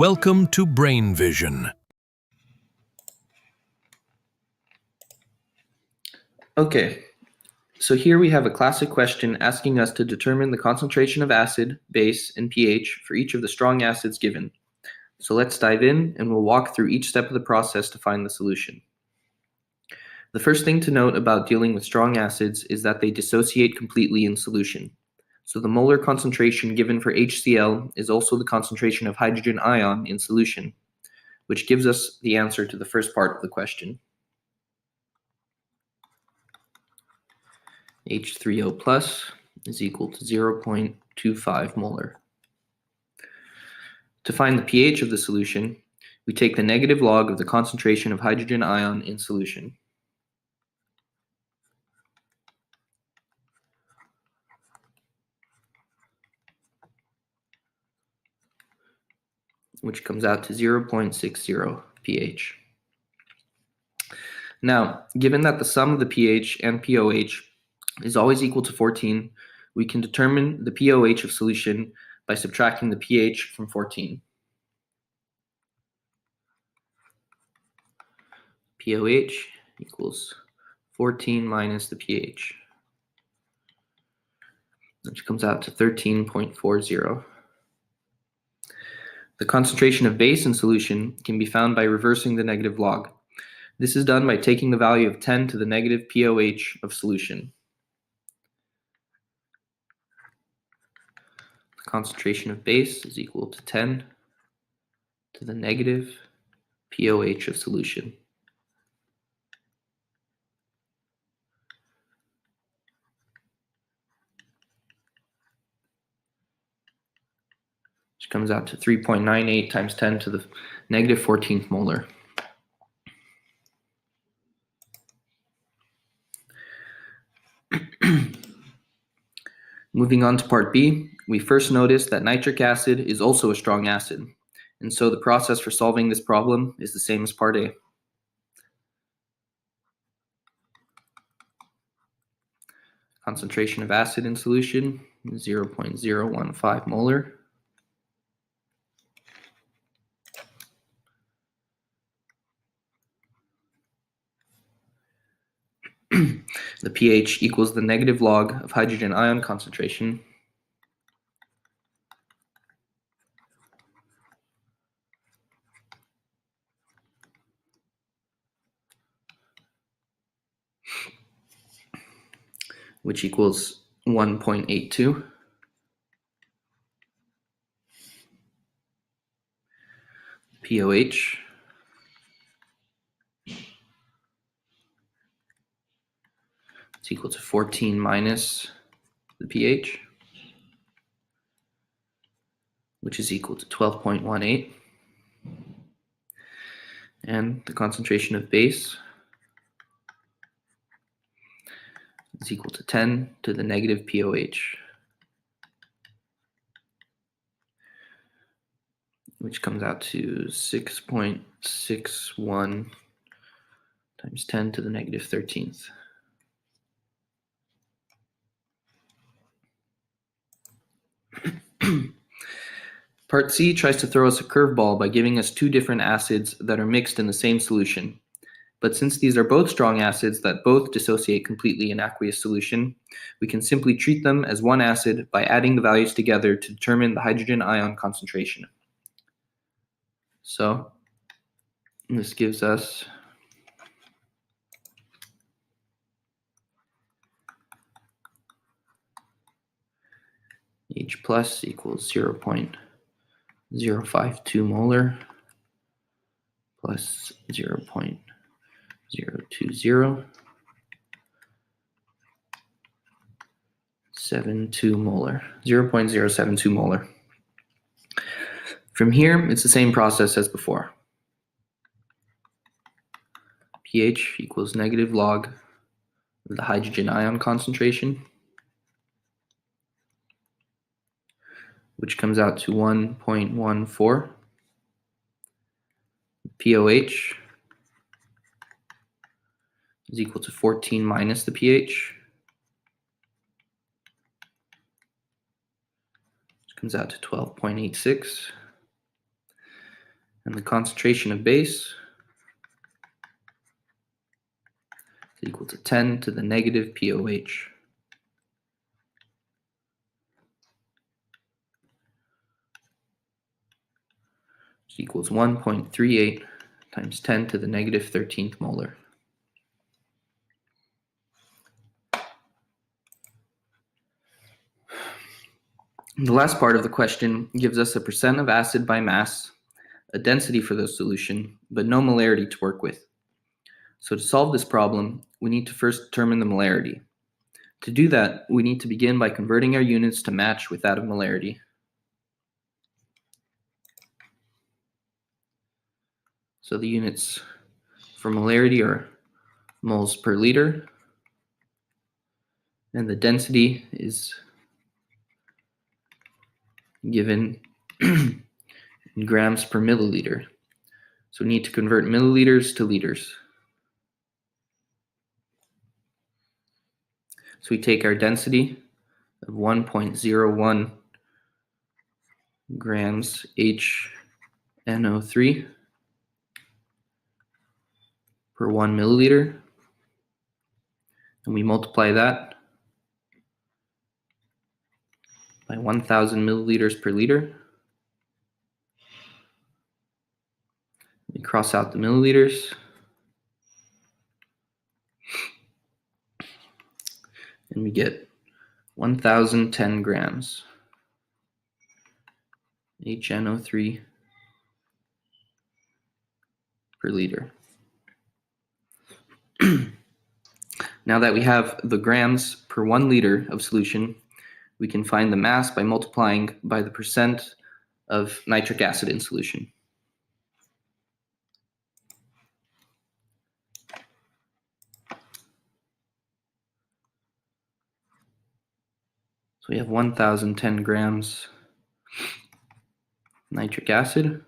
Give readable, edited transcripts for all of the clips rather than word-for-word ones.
Welcome to Brain Vision. Okay, so here we have a classic question asking us to determine the concentration of acid, base, and pH for each of the strong acids given. So let's dive in and we'll walk through each step of the process to find the solution. The first thing to note about dealing with strong acids is that they dissociate completely in solution. So the molar concentration given for HCl is also the concentration of hydrogen ion in solution, which gives us the answer to the first part of the question. H3O plus is equal to 0.25 molar. To find the pH of the solution, we take the negative log of the concentration of hydrogen ion in solution. Which comes out to 0.60 pH. Now, given that the sum of the pH and pOH is always equal to 14, we can determine the pOH of solution by subtracting the pH from 14. pOH equals 14 minus the pH, which comes out to 13.40. The concentration of base in solution can be found by reversing the negative log. This is done by taking the value of 10 to the negative pOH of solution. The concentration of base is equal to 10 to the negative pOH of solution. Which comes out to 3.98 times 10 to the negative 14th molar. Moving on to part B, we first notice that nitric acid is also a strong acid, and so the process for solving this problem is the same as part A. Concentration of acid in solution is 0.015 molar. The pH equals the negative log of hydrogen ion concentration, which equals 1.82. pOH is equal to 14 minus the pH, which is equal to 12.18. And the concentration of base is equal to 10 to the negative pOH, which comes out to 6.61 times 10 to the negative 13th. Part C tries to throw us a curveball by giving us two different acids that are mixed in the same solution. But since these are both strong acids that both dissociate completely in aqueous solution, we can simply treat them as one acid by adding the values together to determine the hydrogen ion concentration. So this gives us H plus equals 0.052 molar plus 0.020, 0.072 molar. From here, it's the same process as before. pH equals negative log of the hydrogen ion concentration, which comes out to 1.14. pOH is equal to 14 minus the pH, which comes out to 12.86. And the concentration of base is equal to 10 to the negative POH. Which equals 1.38 times 10 to the negative 13th molar. The last part of the question gives us a percent of acid by mass, a density for the solution, but no molarity to work with. So to solve this problem, we need to first determine the molarity. To do that, we need to begin by converting our units to match with that of molarity. So the units for molarity are moles per liter, and the density is given in grams per milliliter. So we need to convert milliliters to liters. So we take our density of 1.01 grams HNO3 per 1 milliliter, and we multiply that by 1,000 milliliters per liter. We cross out the milliliters, and we get 1,010 grams HNO3 per liter. Now that we have the grams per 1 liter of solution, we can find the mass by multiplying by the percent of nitric acid in solution. So we have 1,010 grams nitric acid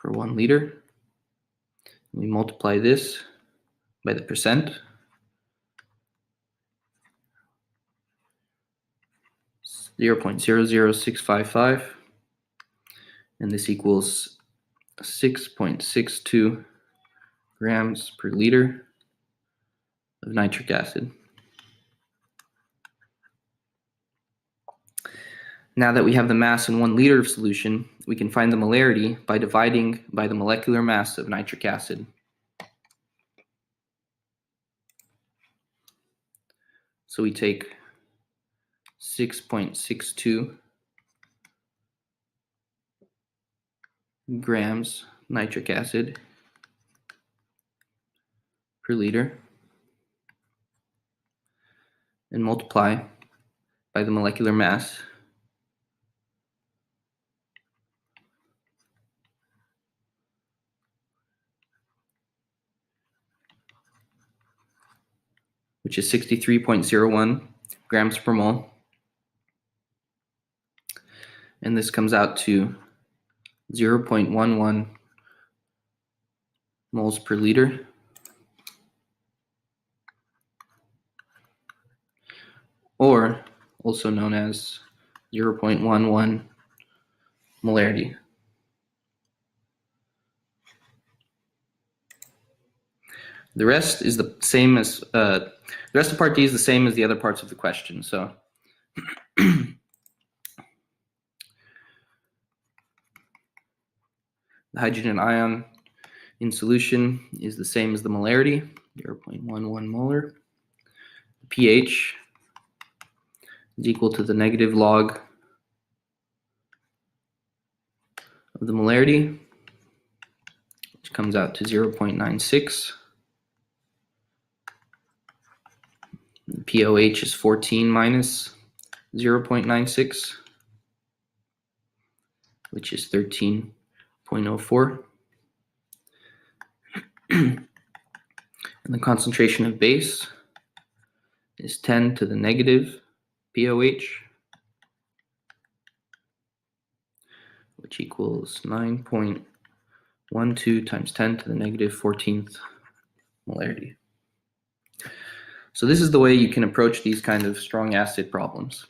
per 1 liter. We multiply this by the percent. 0.00655, and this equals 6.62 grams per liter of nitric acid. Now that we have the mass in 1 liter of solution, we can find the molarity by dividing by the molecular mass of nitric acid. So we take 6.62 grams nitric acid per liter and multiply by the molecular mass, which is 63.01 grams per mole. And this comes out to 0.11 moles per liter. Or also known as 0.11 molarity. The rest is the same as the rest of part D is the same as the other parts of the question. So the hydrogen ion in solution is the same as the molarity, 0.11 molar. The pH is equal to the negative log of the molarity, which comes out to 0.96. The POH is 14 minus 0.96, which is 13.04. And the concentration of base is 10 to the negative POH, which equals 9.12 times 10 to the negative 14th molarity. So this is the way you can approach these kind of strong acid problems.